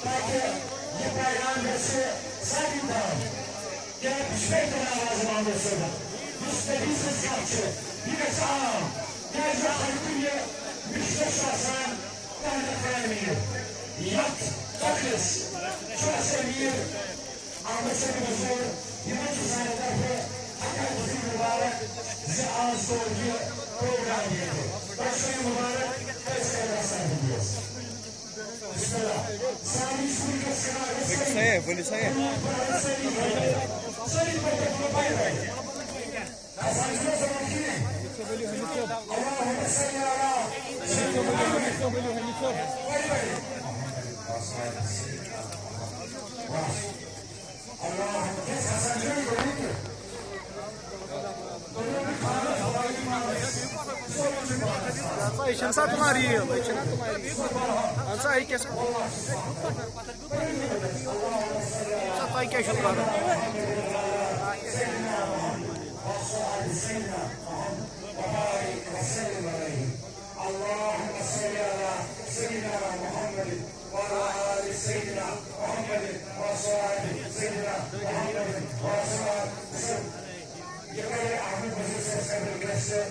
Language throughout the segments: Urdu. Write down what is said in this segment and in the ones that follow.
تاکہ یہ پیغام سے ساری دار یا پشپیت آواز مانگو سودا جس نے بھی سے ساتھ یہ گھر عام یا جو خلقیہ مشتش آسان تحت فرامیر یت تقلس شو اسمیر آمد سے بزور یہ مجھے سانے طرف حقیقت وزیر مبارک زی آز دور یہ پروگرام یہ تھے برشوی مبارک کیسے رسان ہوگیس بسم الله سامي شوي كسر بولي بولي صحيح شمسا تمہاری انسا کیا اللهم صل على سيدنا محمد وعلى آل سيدنا محمد وصحبه سيدنا محمد وصحبه وسلم. يقول أحمد بن سعد القرشي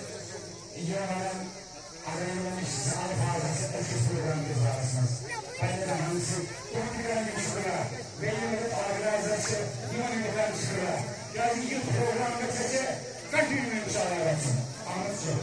يوم علينا الساعة هذا ستة program بالرأس. أنا همسي يوم كان يشكره بينما الأورجنايزر يوم كان يشكره. يعني يوم program بتجي continue إن شاء الله رأسنا. أحمد شو.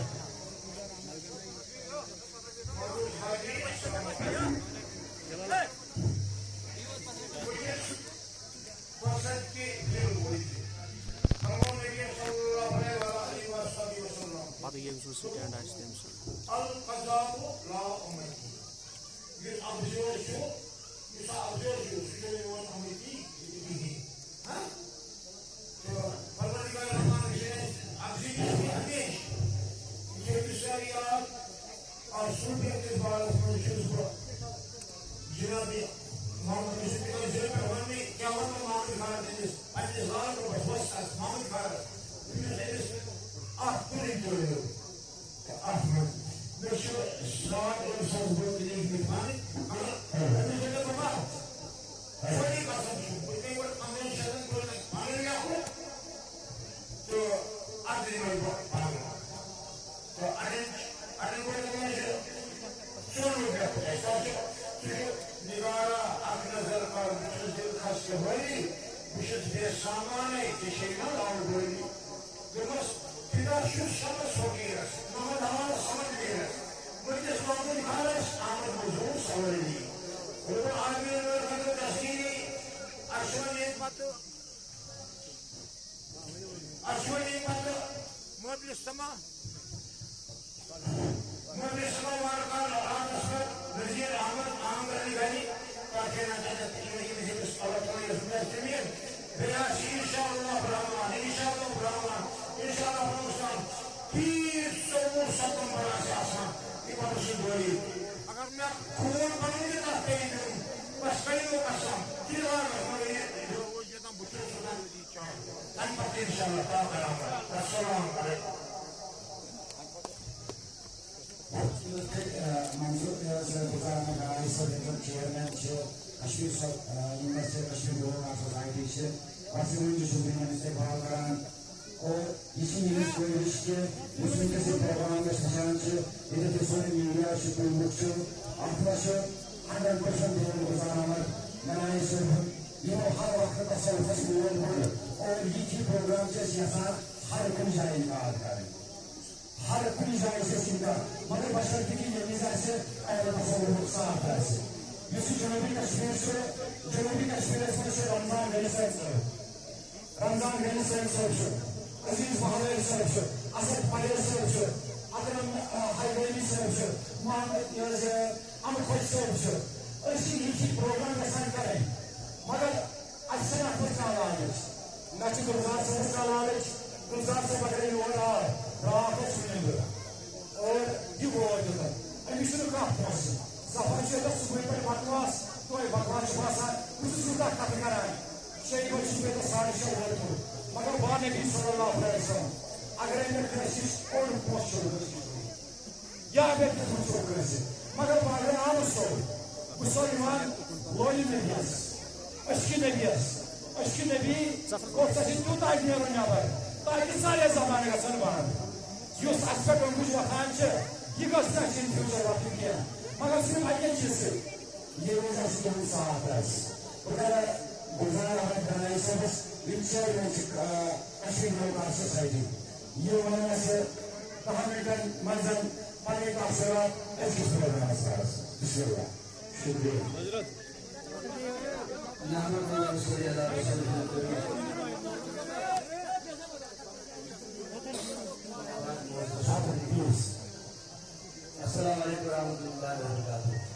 مگر Mustafa Nebi sallallahu aleyhi ve sellem. Agar anda krisis orang postur ya betul postur krisis. Maka pada amusol, Musliman loyal medias, aşkı nebi, ortasın tuta ayırmıyor var. Taiki sare zamanı kasar var. Yus aspek olmuş vatandaşı, yıkasına şimdi future vakti diye. Maka sinem ayıncısı. Yerimiz aslında saatler. Burada güzel organizasyonuz, Windsor Music Aşkı Global Society. Yılmanası tahammülden manzan panik asıra etkisi olması lazım. Bismillah. Şükür. Assalamu alaikum warahmatullahi wabarakatuh.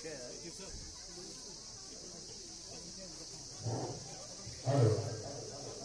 છે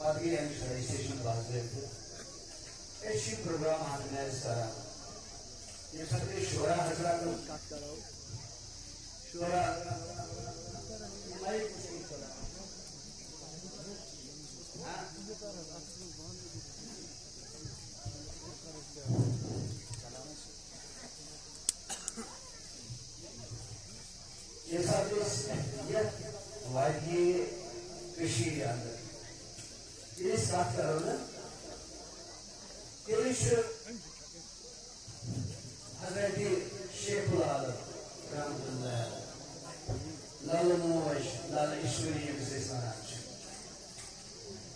Pagi yang registration bahasa itu, program organize sekarang. Yang satu Shura Hazrat, Shura, yang satu ya wajib keshiri anda. Ini start karo na. Kirish Hazreti Sheikhul Alam Rahmatullah Lala Movash Lala Ishwari Yusuf Sanach.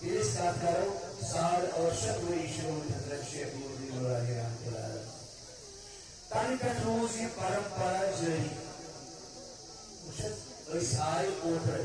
Ini start karo Saad aur Shakwa Ishwari Hazrat Sheikhul Alam Rahmatullah. Tani ka roz ye parampara jari. Ushad is aaye othre.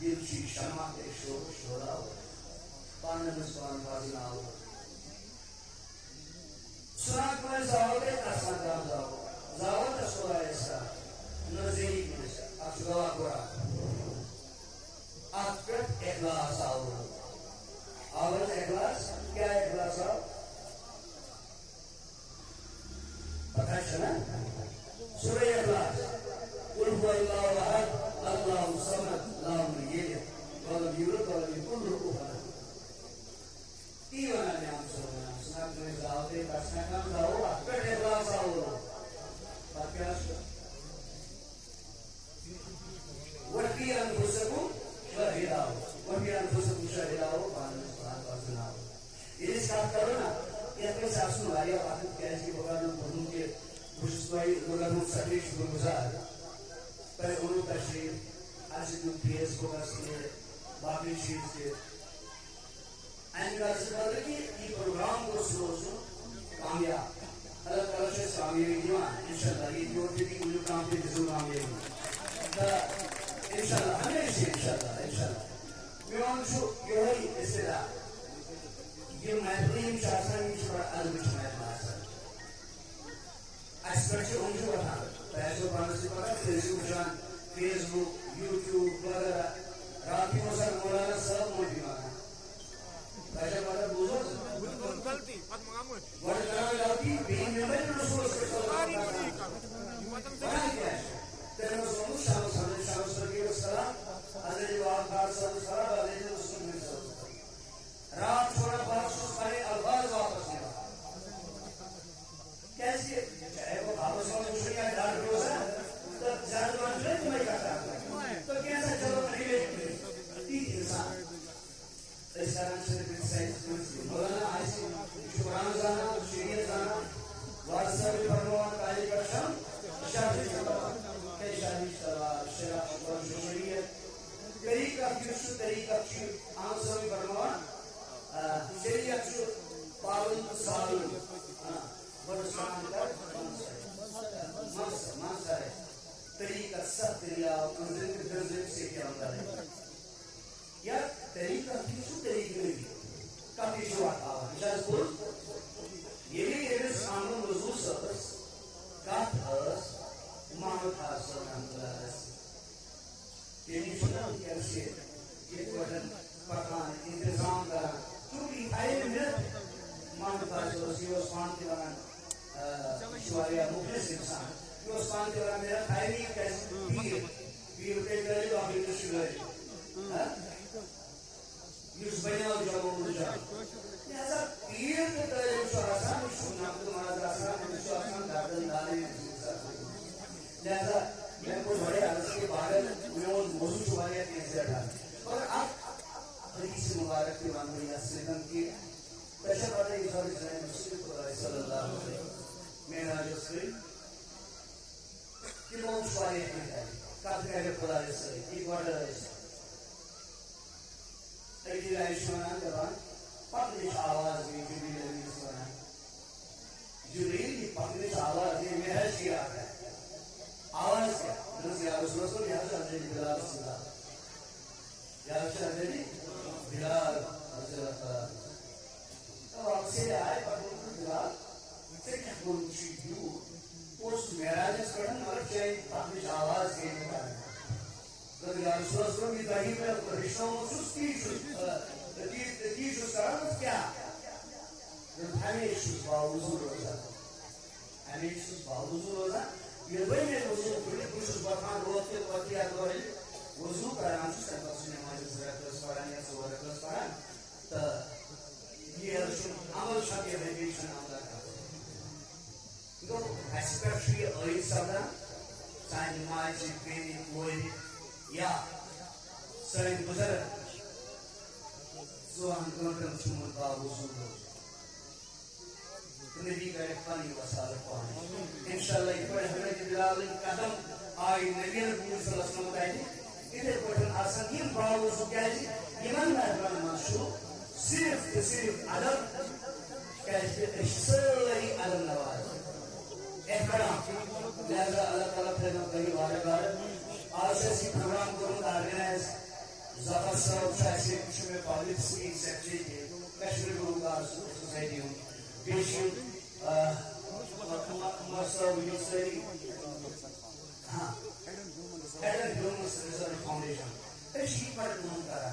دل چی شمع کے شور شورا پان مسکان بازی ناو سنات میں زاوت اصلا گرام زاوت اسورا ایسا نزدیک میں افغوا گورا اکرت اخلاص آورت اخلاص کیا اخلاص آو پتہ چلا سورہ اخلاص قل هو اللہ احد اللہ الصمد لم یلد ولم یولد ولم یکن له کفوا احد تیوانا نام سنات میں زاوت اصلا گرام زاو اکرت اخلاص آورت پتہ وفي أنفسكم شهداء وفي أنفسكم شهداء فأنا سبحانه وتعالى. Ini sekarang karena yang kita asal ayah waktu kaji bukan untuk ke bersesuai dengan usaha berbesar. Pada ulu tasir asal PS bukan sih bagi sih. Anda sekarang ini program khusus kamera. Kalau kalau saya kamera ini mah, insyaallah ini dua tiga ulu kamera itu kamera. انشاءاللہ ہمیشہ انشاءاللہ میون چھو یہی استدعا یہ محفلین شاہسان یہ چھوڑا علم چھمائت ماسا اس پر چھو انجو بتا پیسو بانسی پتا فیس بک یوٹیوب وغیرہ راتی موسیقی مولانا سب موٹی مانا پیسو بتا بوزو غلطی پت مغامل وڑا کراوی لاتی بین ممبر رسول صلی اللہ علیہ وسلم کیا ہے tenemos muchos شامل سرگی السلام حضرت وعاد خارج السلام حضرت رسول اللہ صلی اللہ علیہ وسلم رات چھوڑا بخشوص کرے الفاظ واپس نہیں کیسے چاہے وہ بھاوس میں مشریہ ڈال روزہ تو زیادہ بات نہیں تمہیں کرتا تو کیسا چلو نہیں لے تین انسان اس طرح سے سائنس مولانا آئیسی شکران زانا شریعت زانا وارثہ بھی پرنوان کالی کرشم شاہدی شباب شادی شراب اور شریعت طریقہ کیسو طریقہ کی آنسوی برمان شریعت جو پالن سالن برسان کر منصر ہے طریقہ سخت ریا انزل کے درزل سے کیا ہوتا ہے یا طریقہ کیسو طریقہ میں بھی کافی شوات آوا اجاز بول یہ بھی ایرس آنگن وضو سبس کات اس محمد حاصل الحمدللہ یعنی شنان کیسے یہ وطن پکان انتظام کرا کیونکہ آئے منت محمد حاصل رسی عثمان کے ورن شواریہ مخلص انسان یہ عثمان کے ورن میرا خیلی کیسے پیر کے گرے تو آخر کشی گرے یوس بیناو جاو مرجا لہذا پیر کے گرے مشو آسان مشو نام تمہارا آسان مشو آسان داردن دانے لہذا میں کوئی بڑے عرض کے باہر میں وہ موضوع شماریہ کیسے اٹھا اور اب حدیث مبارک کے مانگوئی اسلام کی پیشہ باتیں اس حدیث نے مسلم خدا صلی اللہ علیہ وسلم معراج اسری کہ وہ شماریہ کی ہے کافی کہہ خدا اسری ایک وارڈر ہے ایک رائشمانہ کے بعد پاکلش آواز بھی جبریل علیہ السلام جبریل کی پاکلش آواز بھی معراج کی آتا ہے آواز کیا نزدی رسول اللہ یا حضرت بلال رسول اللہ یا حضرت بلال رسول اللہ تو آپ سے آئے پاکلش بلال سے کیا کنچی دیو پوست معراج اس کرن مگر چاہیے پاکلش آواز کے نکالے تو یا رسول اللہ کی دہی میں رشتہ محسوس تیش اس کرن کیا ہمیشہ باوضو روزہ ہمیشہ باوضو روزہ یہ وہی میں وضو کرے کچھ برخان روز کے وقتی آدھوری وضو کرنا چاہتا ہے اس نے ماجد زرکلس پڑھا یا سورکلس پڑھا تو یہ عمل شاکی ریڈیشن عملہ کرتا ہے تو اسپیشلی آئی سبدا سائن ماجی پینی کوئی یا سائن بزرگ زوان کنٹن چمت با وضو روز نبی کا پانی وسال پانی انشاءاللہ یہ پر حضرت بلال قدم آئی نبی صلی اللہ علیہ وسلم کہتے ادھر پر آسان یہ براؤ سو کہتے ایمان مہربان منشور صرف عدم کہتے سری عدم نواز احترام لہذا اللہ تعالیٰ پھر کہیں وارے بار آج ایسی پروگرام کروں organise Zafer Sarı Çerçevesi ve Pahlitsi Sekçeydi. Kaşmir Bulgar Sosyety'yi 5 yıl Masra Yusuf'u Head of Human Research Foundation. Eşit pardon kara.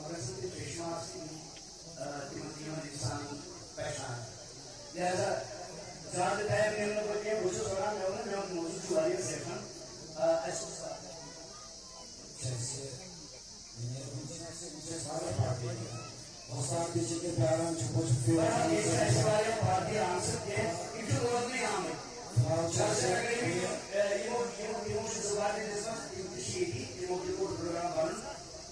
Presently, Krishna's Timothy San Pashan. There's a John the time in the book, which is around Moses to Ari section. As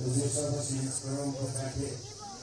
Özellikle sinirlerim profeti